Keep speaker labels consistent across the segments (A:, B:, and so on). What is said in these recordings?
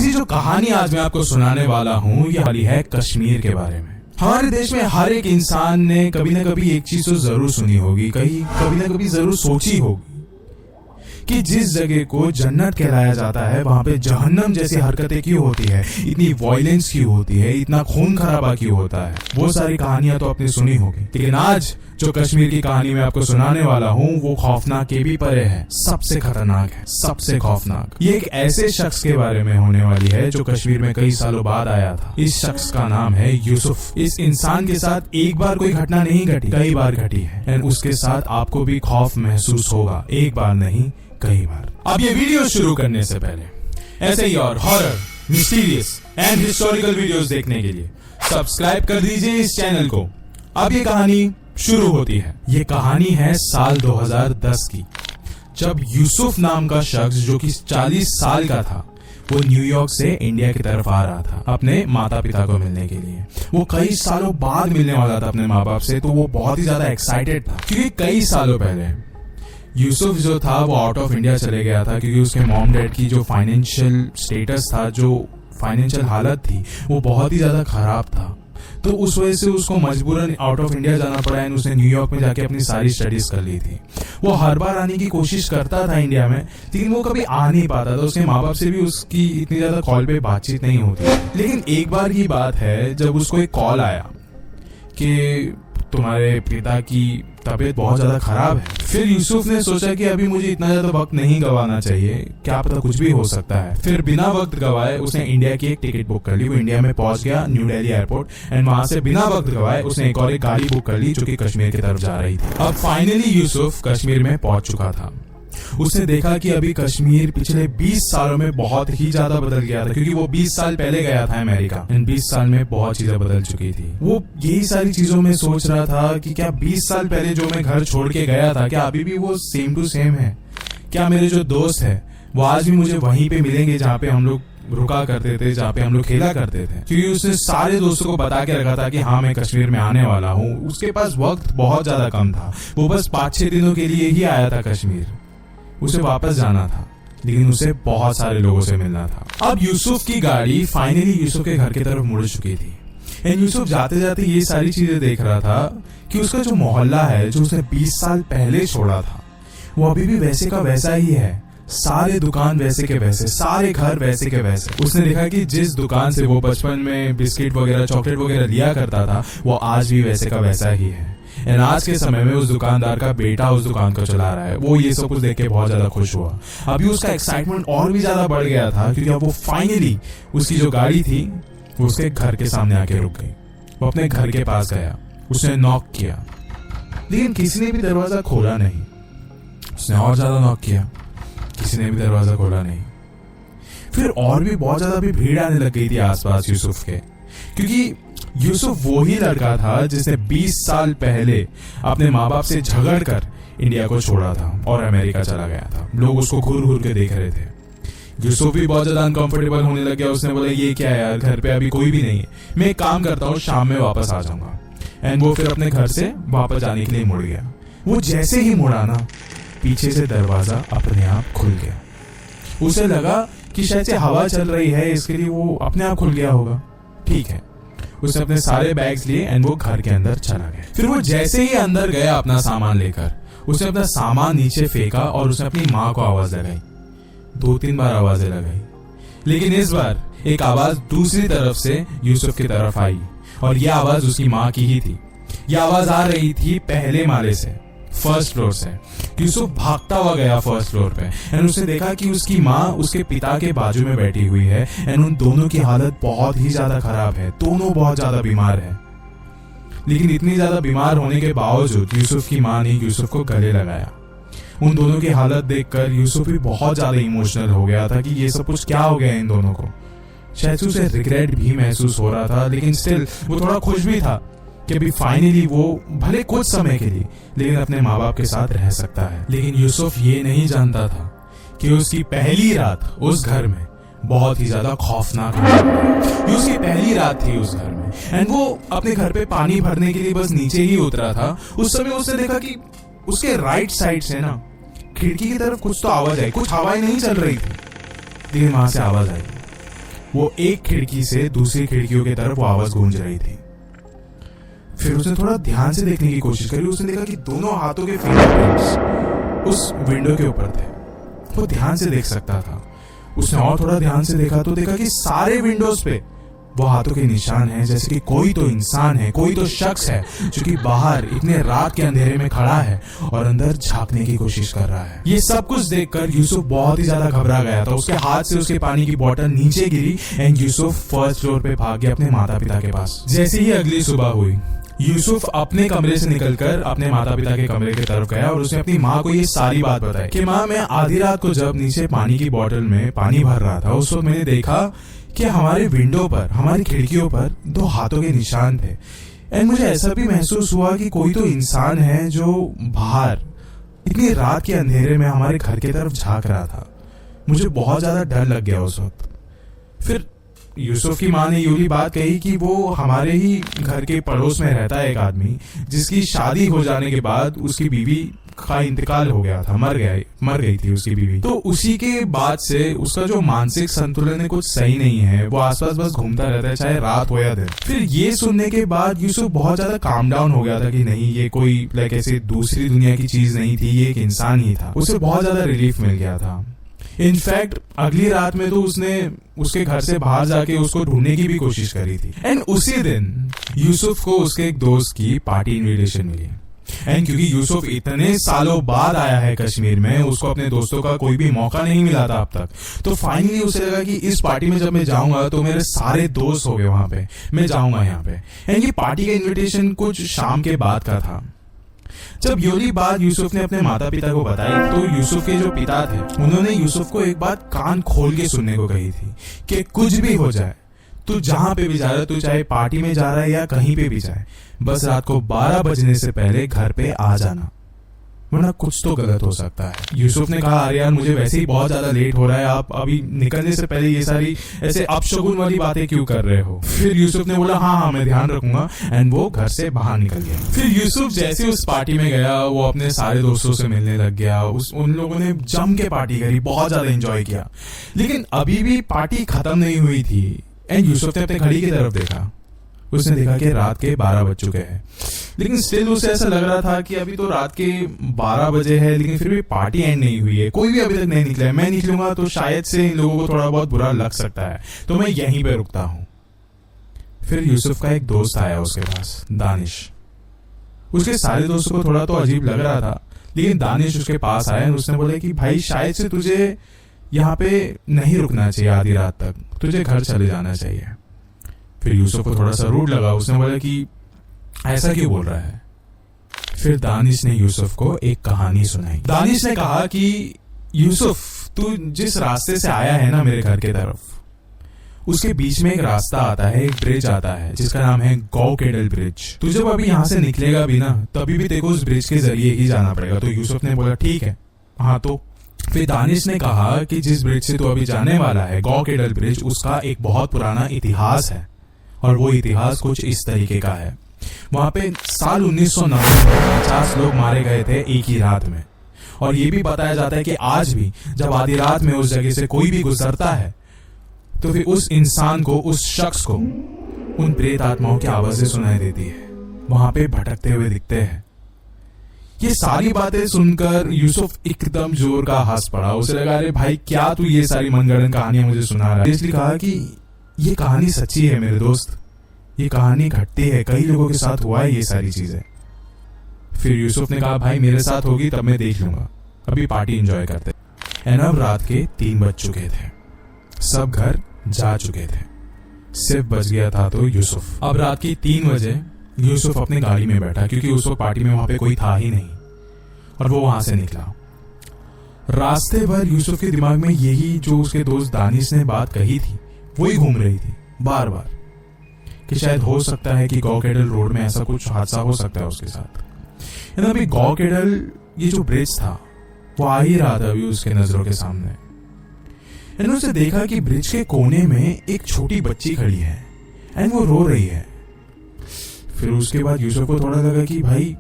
A: Guys, ये जो कहानी आज मैं आपको सुनाने वाला हूँ ये वाली है कश्मीर के बारे में। हमारे देश में हर एक इंसान ने कभी ना कभी एक चीज तो जरूर सुनी होगी, कभी ना कभी जरूर सोची होगी कि जिस जगह को जन्नत कहलाया जाता है वहां पे जहन्नम जैसी हरकतें क्यों होती है, इतनी वायलेंस क्यों होती है, इतना खून खराबा क्यों होता है। वो सारी कहानियां तो आपने सुनी होगी, लेकिन आज जो कश्मीर की कहानी मैं आपको सुनाने वाला हूँ वो खौफनाक के भी परे है, सबसे खतरनाक है, सबसे खौफनाक। ये एक ऐसे शख्स के बारे में होने वाली है जो कश्मीर में कई सालों बाद आया था। इस शख्स का नाम है यूसुफ। इस इंसान के साथ एक बार कोई घटना नहीं घटी, कई बार घटी है, एंड उसके साथ आपको भी खौफ महसूस होगा, एक बार नहीं कई बार। अब ये वीडियो शुरू करने से पहले ऐसे ही और horror, mysterious and historical videos देखने के लिए सब्सक्राइब कर दीजिए इस चैनल को। अब ये कहानी शुरू होती है। ये कहानी है साल 2010 की, जब यूसुफ नाम का शख्स जो कि 40 साल का था वो न्यूयॉर्क से इंडिया की तरफ आ रहा था अपने माता पिता को मिलने के लिए। वो कई सालों बाद मिलने वाला था अपने माँ बाप से, तो वो बहुत ही ज्यादा एक्साइटेड था क्योंकि कई सालों पहले यूसुफ जो था वो आउट ऑफ इंडिया चले गया था क्योंकि उसके मॉम डैड की जो फाइनेंशियल स्टेटस था, जो फाइनेंशियल हालत थी वो बहुत ही ज्यादा खराब था। तो उस वजह से उसको मजबूरन आउट ऑफ इंडिया जाना पड़ा है। उसने न्यूयॉर्क में जाके अपनी सारी स्टडीज कर ली थी। वो हर बार आने की कोशिश करता था इंडिया में, लेकिन वो कभी आ नहीं पाता था। उसके माँ बाप से भी उसकी इतनी ज्यादा कॉल पे बातचीत नहीं होती। लेकिन एक बार की बात है जब उसको एक कॉल आया कि तुम्हारे पिता की तबीयत बहुत ज्यादा खराब है। फिर यूसुफ ने सोचा कि अभी मुझे इतना ज्यादा वक्त नहीं गवाना चाहिए, क्या पता कुछ भी हो सकता है। फिर बिना वक्त गवाए उसने इंडिया की एक टिकट बुक कर ली। वो इंडिया में पहुंच गया, न्यू दिल्ली एयरपोर्ट, एंड वहां से बिना वक्त गवाए उसने एक और एक गाड़ी बुक कर ली जो कि कश्मीर की तरफ जा रही थी। अब फाइनली यूसुफ कश्मीर में पहुंच चुका था। उसने देखा कि अभी कश्मीर पिछले 20 सालों में बहुत ही ज्यादा बदल गया था, क्योंकि वो 20 साल पहले गया था अमेरिका। इन 20 साल में बहुत चीजें बदल चुकी थी। वो यही सारी चीजों में सोच रहा था कि क्या 20 साल पहले जो मैं घर छोड़ के गया था क्या अभी भी वो सेम टू सेम है। क्या मेरे जो दोस्त है वो आज भी मुझे वहीं पे मिलेंगे जहाँ पे हम लोग रुका करते थे, जहाँ पे हम लोग खेला करते थे। क्योंकि उसने सारे दोस्तों को बता के रखा था कि हाँ मैं कश्मीर में आने वाला हूँ। उसके पास वक्त बहुत ज्यादा कम था। वो बस 5-6 दिनों के लिए ही आया था कश्मीर। उसे वापस जाना था, लेकिन उसे बहुत सारे लोगों से मिलना था। अब यूसुफ की गाड़ी फाइनली यूसुफ के घर की तरफ मुड़ चुकी थी। एंड यूसुफ जाते जाते ये सारी चीजें देख रहा था कि उसका जो मोहल्ला है जो उसने 20 साल पहले छोड़ा था वो अभी भी वैसे का वैसा ही है। सारे दुकान वैसे के वैसे, सारे घर वैसे के वैसे। उसने देखा कि जिस दुकान से वो बचपन में बिस्किट वगैरह, चॉकलेट वगैरह लिया करता था वो आज भी वैसे का वैसा ही है। एंड आज के समय में उस दुकानदार का बेटा उस दुकान को चला रहा है। वो ये सब कुछ देख के बहुत ज्यादा खुश हुआ। अभी उसका एक्साइटमेंट और भी ज्यादा बढ़ गया था क्योंकि अब वो फाइनली उसकी जो गाड़ी थी वो उसके घर के सामने आके रुक गई। वो अपने घर के पास गया, उसने नॉक किया, लेकिन किसी ने भी दरवाजा खोला नहीं। उसने और ज्यादा नॉक किया, किसी ने भी दरवाजा खोला नहीं। फिर और भी बहुत ज्यादा भी भीड़ आने लग गई थी आसपास यूसुफ के, क्योंकि यूसुफ वो ही लड़का था जिसने 20 साल पहले अपने माँ बाप से झगड़ कर इंडिया को छोड़ा था और अमेरिका चला गया था। लोग उसको घूर घूर के देख रहे थे। यूसुफ भी बहुत ज्यादा अनकंफर्टेबल होने लग गया। उसने बोला ये क्या है यार, घर पे अभी कोई भी नहीं है, मैं एक काम करता हूँ शाम में वापस आ जाऊंगा। एंड वो फिर अपने घर से वापस जाने के लिए मुड़ गया। वो जैसे ही मुड़ा ना, पीछे से दरवाजा अपने आप खुल गया। उसे लगा कि शायद से हवा चल रही है इसके लिए वो अपने आप खुल गया होगा। ठीक है, उसने अपने सारे बैग्स लिए एंड वो घर के अंदर चला गया। फिर वो जैसे ही अंदर गया अपना सामान लेकर, उसने अपना सामान नीचे फेंका और उसने अपनी माँ को आवाज लगाई। 2-3 बार आवाजें लगाई, लेकिन इस बार एक आवाज दूसरी तरफ से यूसुफ की तरफ आई और यह आवाज उसकी माँ की ही थी। यह आवाज आ रही थी पहले माले से, फर्स्ट फ्लोर से। यूसुफ भागता हुआ गया फर्स्ट फ्लोर पे एंड उसने देखा कि उसकी माँ उसके पिता के बाजू में बैठी हुई है एंड उन दोनों की हालत बहुत ही ज्यादा खराब है। दोनों बहुत ज्यादा बीमार है, लेकिन इतनी ज्यादा बीमार होने के बावजूद यूसुफ की माँ ने यूसुफ को गले लगाया। उन दोनों की हालत देखकर यूसुफ भी बहुत ज्यादा इमोशनल हो गया था कि ये सब कुछ क्या हो गया इन दोनों को। शायद उसे रिग्रेट भी महसूस हो रहा था, लेकिन स्टिल वो थोड़ा खुश भी था कि अभी फाइनली वो भले कुछ समय के लिए लेकिन अपने माँ बाप के साथ रह सकता है। लेकिन यूसुफ ये नहीं जानता था कि उसकी पहली रात उस घर में बहुत ही ज्यादा खौफनाक थी। उसकी पहली रात थी उस घर में एंड वो अपने घर पे पानी भरने के लिए बस नीचे ही उतरा था। उस समय उसने देखा कि उसके राइट साइड से ना खिड़की की तरफ कुछ तो आवाज आई। कुछ हवाएं नहीं चल रही थी, लेकिन वहां से आवाज आई। वो एक खिड़की से दूसरी खिड़कियों की तरफ वो आवाज गूंज रही थी। फिर उसने थोड़ा ध्यान से देखने की कोशिश करी। उसने देखा कि दोनों हाथों के फिंगरप्रिंट्स उस विंडो के ऊपर थे। वो ध्यान से देख सकता था। उसने और थोड़ा ध्यान से देखा तो देखा कि सारे विंडोज पे वो हाथों के निशान हैं, जैसे कि कोई तो इंसान है, कोई तो शख्स है जो कि बाहर इतने रात के अंधेरे में खड़ा है और अंदर झांकने की कोशिश कर रहा है। ये सब कुछ देखकर यूसुफ बहुत ही ज्यादा घबरा गया था। उसके हाथ से उसके पानी की बोतल नीचे गिरी एंड यूसुफ फर्स्ट फ्लोर पे भाग गया अपने माता पिता के पास। जैसे ही अगली सुबह हुई, यूसुफ अपने कमरे से निकलकर अपने माता पिता के कमरे की तरफ गया और उसने अपनी माँ को ये सारी बात बताई कि माँ, मैं आधी रात को जब नीचे पानी की बोतल में पानी भर रहा था, उस वक्त मैंने देखा कि हमारे विंडो पर, हमारी खिड़कियों पर दो हाथों के निशान थे। एंड मुझे ऐसा भी महसूस हुआ कि कोई तो इंसान है जो बाहर इतनी रात के अंधेरे में हमारे घर की तरफ झांक रहा था। मुझे बहुत ज्यादा डर लग गया उस वक्त। फिर यूसुफ की माँ ने यूली बात कही कि वो हमारे ही घर के पड़ोस में रहता है एक आदमी, जिसकी शादी हो जाने के बाद उसकी बीवी का इंतकाल हो गया था, मर गई थी उसकी बीवी। तो उसी के बाद से उसका जो मानसिक संतुलन है कुछ सही नहीं है। वो आसपास बस घूमता रहता है, चाहे रात हो या दिन। फिर ये सुनने के बाद यूसुफ बहुत ज्यादा काम डाउन हो गया था कि नहीं, ये कोई लाइक ऐसे दूसरी दुनिया की चीज नहीं थी, ये एक इंसान ही था। उसे बहुत ज्यादा रिलीफ मिल गया था। इनफैक्ट अगली रात में तो उसने उसके घर से बाहर जाके उसको ढूंढने की भी कोशिश करी थी। एंड उसी दिन यूसुफ को उसके एक दोस्त की पार्टी इनविटेशन मिली। एंड क्योंकि यूसुफ इतने सालों बाद आया है कश्मीर में, उसको अपने दोस्तों का कोई भी मौका नहीं मिला था अब तक, तो फाइनली उसे लगा कि इस पार्टी में जब मैं जाऊंगा तो मेरे सारे दोस्त हो गए वहां पे, मैं जाऊंगा यहाँ पे। एंड ये पार्टी का इन्विटेशन कुछ शाम के बाद का था। जब योली बात यूसुफ ने अपने माता पिता को बताई तो यूसुफ के जो पिता थे उन्होंने यूसुफ को एक बात कान खोल के सुनने को कही थी कि कुछ भी हो जाए, तू जहां पे भी जा रहा है, तू चाहे पार्टी में जा रहा है या कहीं पे भी जाए, बस रात को 12 बजने से पहले घर पे आ जाना, वरना कुछ तो गलत हो सकता है। यूसुफ ने कहा, अरे यार मुझे वैसे ही बहुत ज्यादा लेट हो रहा है, आप अभी निकलने से पहले ये सारी ऐसे अपशगुन वाली बातें क्यों कर रहे हो। फिर यूसुफ ने बोला हाँ मैं ध्यान रखूंगा। एंड वो घर से बाहर निकल गया। फिर यूसुफ जैसे उस पार्टी में गया, वो अपने सारे दोस्तों से मिलने लग गया। उन लोगों ने जम के पार्टी करी, बहुत ज्यादा एंजॉय किया। लेकिन अभी भी पार्टी खत्म नहीं हुई थी। एंड यूसुफ ने अपने घड़ी की तरफ देखा। उसने देखा कि रात के 12 बज चुके हैं, लेकिन स्टिल उसे ऐसा लग रहा था कि अभी तो रात के 12 बजे है, लेकिन फिर भी पार्टी एंड नहीं हुई है, कोई भी अभी तक नहीं निकला है। मैं निकलूंगा तो शायद से इन लोगों को थोड़ा बहुत बुरा लग सकता है, तो मैं यहीं पे रुकता हूं। फिर यूसुफ का एक दोस्त आया उसके पास, दानिश। उसके सारे दोस्तों को थोड़ा तो अजीब लग रहा था, लेकिन दानिश उसके पास आया और उसने बोला कि भाई शायद से तुझे यहाँ पे नहीं रुकना चाहिए आधी रात तक, तुझे घर चले जाना चाहिए। फिर यूसुफ को थोड़ा सा रूड लगा। उसने बोला कि ऐसा क्यों बोल रहा है। फिर दानिश ने यूसुफ को एक कहानी सुनाई। दानिश ने कहा कि यूसुफ, तू जिस रास्ते से आया है ना मेरे घर की तरफ, उसके बीच में एक रास्ता आता है, एक ब्रिज आता है जिसका नाम है गौकेडल ब्रिज। तू जब अभी यहाँ से निकलेगा भी ना, तभी भी तेरे को उस ब्रिज के जरिए ही जाना पड़ेगा। तो यूसुफ ने बोला ठीक है, हाँ। तो फिर दानिश ने कहा कि जिस ब्रिज से तू अभी जाने वाला है, गौकेडल ब्रिज, उसका एक बहुत पुराना इतिहास है। और वो इतिहास कुछ इस तरीके का है। वहां पे साल 1990 में 50 लोग मारे गए थे एक ही रात में। और ये भी बताया जाता है कि आज भी जब आधी रात में उस जगह से कोई भी गुजरता है, तो फिर उस इंसान को, उस शख्स को उन प्रेत आत्माओं की आवाजें सुनाई देती है, वहां पे भटकते हुए दिखते हैं। ये सारी बातें सुनकर यूसुफ एकदम जोर का हंस पड़ा। उसे लगा, अरे भाई क्या तू ये सारी मनगढ़ंत कहानियां मुझे सुना रहा है। इसलिए कहा कि ये कहानी सच्ची है मेरे दोस्त, ये कहानी घटती है, कई लोगों के साथ हुआ है ये सारी चीजें। फिर यूसुफ ने कहा, भाई मेरे साथ होगी तब मैं देख लूंगा, अभी पार्टी एंजॉय करते। एंड अब रात के 3 बज चुके थे, सब घर जा चुके थे, सिर्फ बच गया था तो यूसुफ। अब रात की 3 बजे यूसुफ अपनी गाड़ी में बैठा, क्योंकि उस वक्त पार्टी में वहां पे कोई था ही नहीं, और वो वहां से निकला। रास्ते भर यूसुफ के दिमाग में यही जो उसके दोस्त दानिश ने बात कही थी वही घूम रही थी बार बार, कि शायद हो सकता है कि गौकेडल रोड में ऐसा कुछ हादसा हो सकता है उसके साथ। अभी गौकेडल ये जो ब्रिज था वो आ ही रहा था अभी उसके नजरों के सामने। एंड उसने देखा कि ब्रिज के कोने में एक छोटी बच्ची खड़ी है एंड वो रो रही है। फिर उसके बाद यूसुफ को थोड़ा लगा कि भाई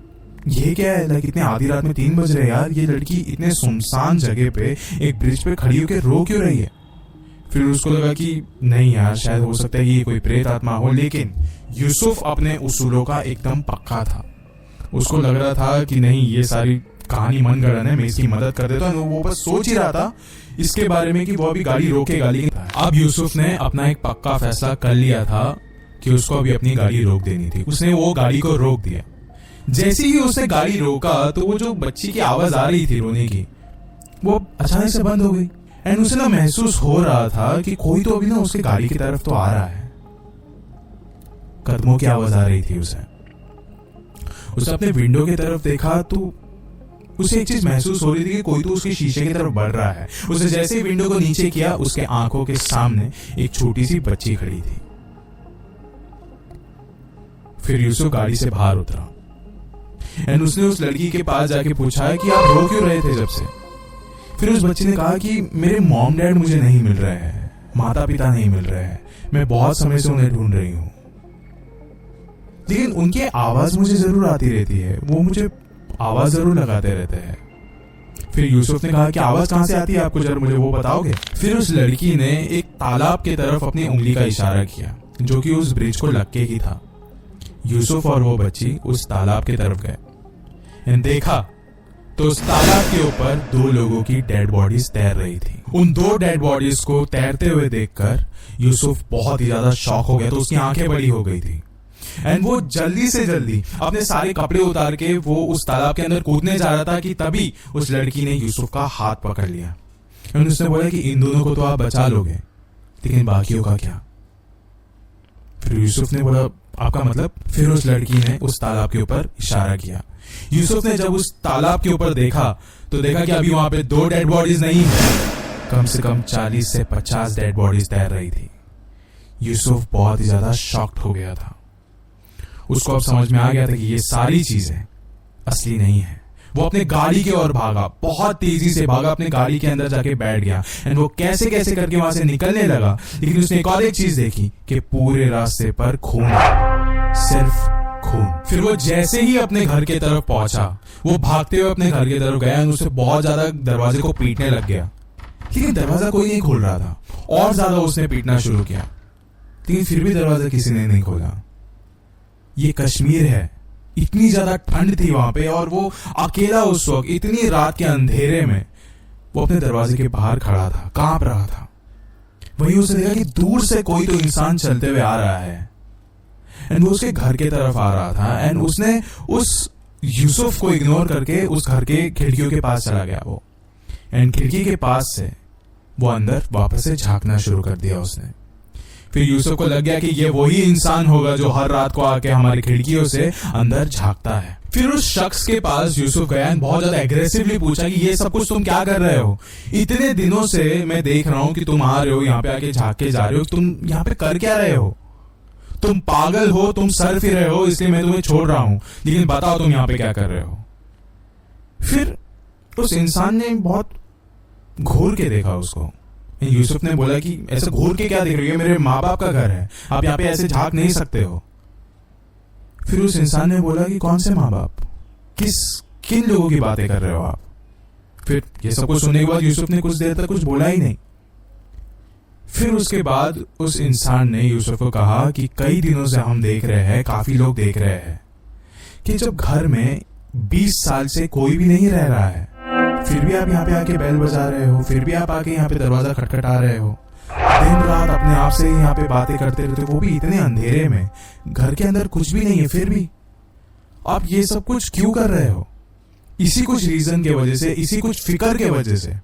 A: ये क्या है, लाइक इतने आधी रात में 3 बज रहे यार, ये लड़की इतने सुनसान जगह पे एक ब्रिज पे खड़ी होकर रो क्यों रही है। फिर उसको लगा कि नहीं यार, शायद हो सकता है कि ये कोई प्रेत आत्मा हो। लेकिन यूसुफ अपने उसूलों का एकदम पक्का था। उसको लग रहा था कि नहीं, ये सारी कहानी मन गढ़ंत है, मैं इसकी मदद कर देता हूँ। वो बस सोच ही रहा था इसके बारे में कि वो अभी गाड़ी रोकेगा। लेकिन अब यूसुफ ने अपना एक पक्का फैसला कर लिया था कि उसको अभी अपनी गाड़ी रोक देनी थी। उसने वो गाड़ी को रोक दिया। जैसे ही उसने गाड़ी रोका तो वो जो बच्ची की आवाज आ रही थी रोने की, वो अचानक से बंद हो गई। एंड उसे ना महसूस हो रहा था कि कोई तो अभी ना उसके गाड़ी की तरफ तो आ रहा है। कदमों की आवाज आ रही थी उसे अपने विंडो की तरफ देखा तो उसे एक चीज महसूस हो रही थी कि कोई तो उसके शीशे की तरफ बढ़ रहा है। उसे जैसे ही विंडो को नीचे किया, उसके आंखों के सामने एक छोटी सी बच्ची खड़ी थी। फिर यूसुफ गाड़ी से बाहर उतरा एंड उसने उस लड़की के पास जाके पूछा कि आप रो क्यों रहे थे जब से। फिर उस बच्ची ने कहा कि मेरे मॉम डैड मुझे नहीं मिल रहे हैं, माता पिता नहीं मिल रहे हैं, मैं बहुत समय से उन्हें ढूंढ रही हूँ, लेकिन उनकी आवाज मुझे जरूर आती रहती है, वो मुझे आवाज जरूर लगाते रहते हैं। फिर यूसुफ ने कहा कि आवाज कहां से आती है आपको, जरा मुझे वो बताओगे। फिर उस लड़की ने एक तालाब की तरफ अपनी उंगली का इशारा किया जो कि उस ब्रिज को लग के ही था। यूसुफ और वो बच्ची उस तालाब की तरफ गए। देखा तो उस तालाब के ऊपर 2 लोगों की डेड बॉडीज तैर रही थी। उन 2 डेड बॉडीज को तैरते हुए देखकर यूसुफ बहुत ही ज्यादा शॉक हो गया। तो उसकी आंखें बड़ी हो गई थी एंड वो जल्दी से जल्दी अपने सारे कपड़े उतार के वो उस तालाब के अंदर कूदने जा रहा था कि तभी उस लड़की ने यूसुफ का हाथ पकड़ लिया एंड उसने बोला कि इन दोनों को तो आप बचा लोगे, लेकिन बाकियों का क्या। फिर यूसुफ ने बोला आपका मतलब। फिर उस लड़की ने उस तालाब के ऊपर इशारा किया। यूसुफ ने जब उस तालाब के ऊपर देखा तो देखा कि अभी वहां पे 2 डेड बॉडीज नहीं है, कम से कम 40 से 50 डेड बॉडीज तैर रही थी। यूसुफ बहुत ही ज्यादा शॉक्ड हो गया था। उसको अब समझ में आ गया था कि ये सारी चीजें असली नहीं है। वो अपने गाड़ी की ओर भागा, बहुत तेजी से भागा, अपने गाड़ी के अंदर जाके बैठ गया एंड वो कैसे कैसे करके वहां से निकलने लगा। लेकिन उसने एक और एक चीज देखी कि पूरे रास्ते पर खून, सिर्फ खून। फिर वो जैसे ही अपने घर के तरफ पहुंचा, वो भागते हुए अपने घर की तरफ गया और उसे बहुत ज्यादा दरवाजे को पीटने लग गया। लेकिन दरवाजा कोई नहीं खोल रहा था। और ज्यादा उसने पीटना शुरू किया, लेकिन फिर भी दरवाजा किसी ने नहीं खोला। ये कश्मीर है, इतनी ज्यादा ठंड थी वहां पे और वो अकेला उस वक्त इतनी रात के अंधेरे में वो अपने दरवाजे के बाहर खड़ा था, कांप रहा था। वहीं उसे देखा कि दूर से कोई तो इंसान चलते हुए आ रहा है एंड वो उसके घर के तरफ आ रहा था एंड उसने उस यूसुफ को इग्नोर करके उस घर के खिड़कियों के पास चला गया वो एंड खिड़की के पास से वो अंदर वापस से झांकना शुरू कर दिया उसने। फिर यूसुफ को लग गया कि ये वही इंसान होगा जो हर रात को आके हमारी खिड़कियों से अंदर झांकता है। फिर उस शख्स के पास यूसुफ गया और बहुत ज्यादा एग्रेसिवली पूछा कि ये सब कुछ तुम क्या कर रहे हो, इतने दिनों से मैं देख रहा हूं कि तुम आ रहे हो यहाँ पे आके झांक के जा रहे हो, तुम यहाँ पे कर क्या रहे हो, तुम पागल हो, तुम सर फिर रहे हो, इसलिए मैं तुम्हें छोड़ रहा हूं, लेकिन बताओ तुम यहाँ पे क्या कर रहे हो। फिर उस इंसान ने बहुत घूर के देखा उसको। यूसुफ ने बोला कि ऐसे घूर के क्या देख रही हो, मेरे माँ बाप का घर है, आप यहाँ पे ऐसे झांक नहीं सकते हो। फिर उस इंसान ने बोला कि कौन से माँ बाप, किन लोगों की बातें कर रहे हो आप। फिर ये सब कुछ सुनने के बाद यूसुफ ने कुछ देर तक कुछ बोला ही नहीं। फिर उसके बाद उस इंसान ने यूसुफ को कहा कि कई दिनों से हम देख रहे हैं, काफी लोग देख रहे हैं कि जब घर में 20 साल से कोई भी नहीं रह रहा है, फिर भी आप यहाँ पे आके बेल बजा रहे हो, फिर भी आप आके यहाँ पे दरवाजा खटखटा रहे हो, दिन रात अपने आप से यहाँ पे बातें करते रहते हो, वो भी इतने अंधेरे में, घर के अंदर कुछ भी नहीं है, फिर भी आप ये सब कुछ क्यों कर रहे हो। इसी कुछ रीजन के वजह से, इसी कुछ फिक्र के वजह से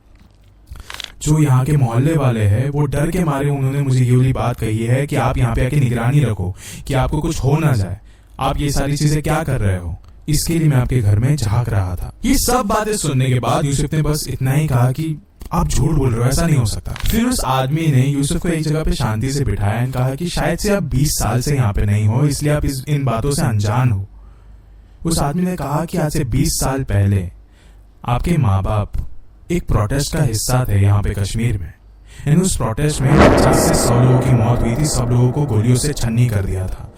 A: जो यहाँ के मोहल्ले वाले हैं वो डर के मारे उन्होंने मुझे ये वाली बात कही है कि आप यहाँ पे आके निगरानी रखो कि आपको कुछ हो ना जाए। आप ये सारी चीजें क्या कर रहे हो, इसके लिए मैं आपके घर में झांक रहा था। ये सब बातें सुनने के बाद यूसुफ ने बस इतना ही कहा कि आप झूठ बोल रहे हो, ऐसा नहीं हो सकता। फिर उस आदमी ने यूसुफ को एक जगह पे शांति से बिठाया और कहा कि शायद से आप 20 साल से यहाँ पे नहीं हो, इसलिए आप इन बातों से अनजान हो। उस आदमी ने कहा कि आज से 20 साल पहले आपके माँ बाप एक प्रोटेस्ट का हिस्सा थे यहाँ पे कश्मीर में, एंड उस प्रोटेस्ट में 50 से 100 लोगों की मौत हुई थी। सब लोगों को गोलियों से छन्नी कर दिया था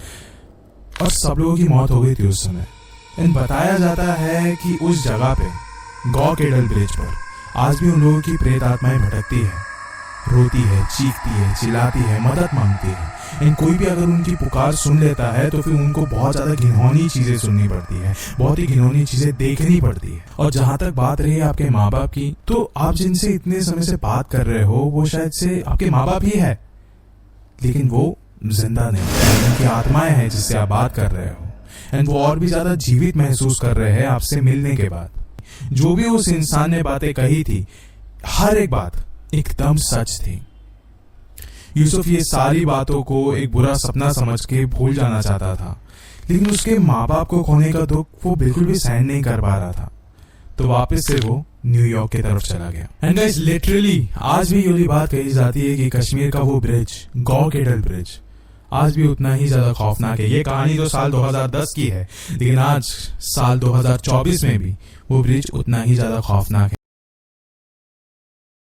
A: और सब लोगों की मौत हो गई थी उस समय। एंड बताया जाता है कि उस जगह पे गौ केडल ब्रिज पर आज भी उन लोगों की प्रेत आत्माएं भटकती है रोती है, चीखती है, चिल्लाती है, मदद मांगती है। एंड कोई भी अगर उनकी पुकार सुन लेता है तो फिर उनको बहुत ज़्यादा घिनौनी चीज़ें सुननी पड़ती है, बहुत ही घिनौनी चीज़ें देखनी पड़ती है। और जहाँ तक बात रही आपके माँ बाप की, तो आप जिनसे इतने समय से बात कर रहे हो वो शायद से आपके माँ बाप ही है, लेकिन वो जिंदा नहीं, उनकी आत्माएं हैं जिससे आप बात कर रहे हो। एंड वो और भी ज़्यादा जीवित महसूस कर रहे हैं आपसे मिलने के बाद। जो भी उस इंसान ने बातें कही थी, हर एक बात एकदम सच थी। यूसुफ ये सारी बातों को एक बुरा सपना समझ के भूल जाना चाहता था, लेकिन उसके माँ बाप को खोने का दुख वो बिल्कुल भी सहन नहीं कर पा रहा था। तो वापस से वो न्यूयॉर्क की तरफ चला गया। एंड गाइस, लिटरली आज भी यही बात कही जाती है कि कश्मीर का वो ब्रिज, गौ केडल ब्रिज, आज भी उतना ही ज्यादा खौफनाक है। ये कहानी तो साल 2010 की है, लेकिन आज साल 2024 में भी वो ब्रिज उतना ही ज्यादा खौफनाक है।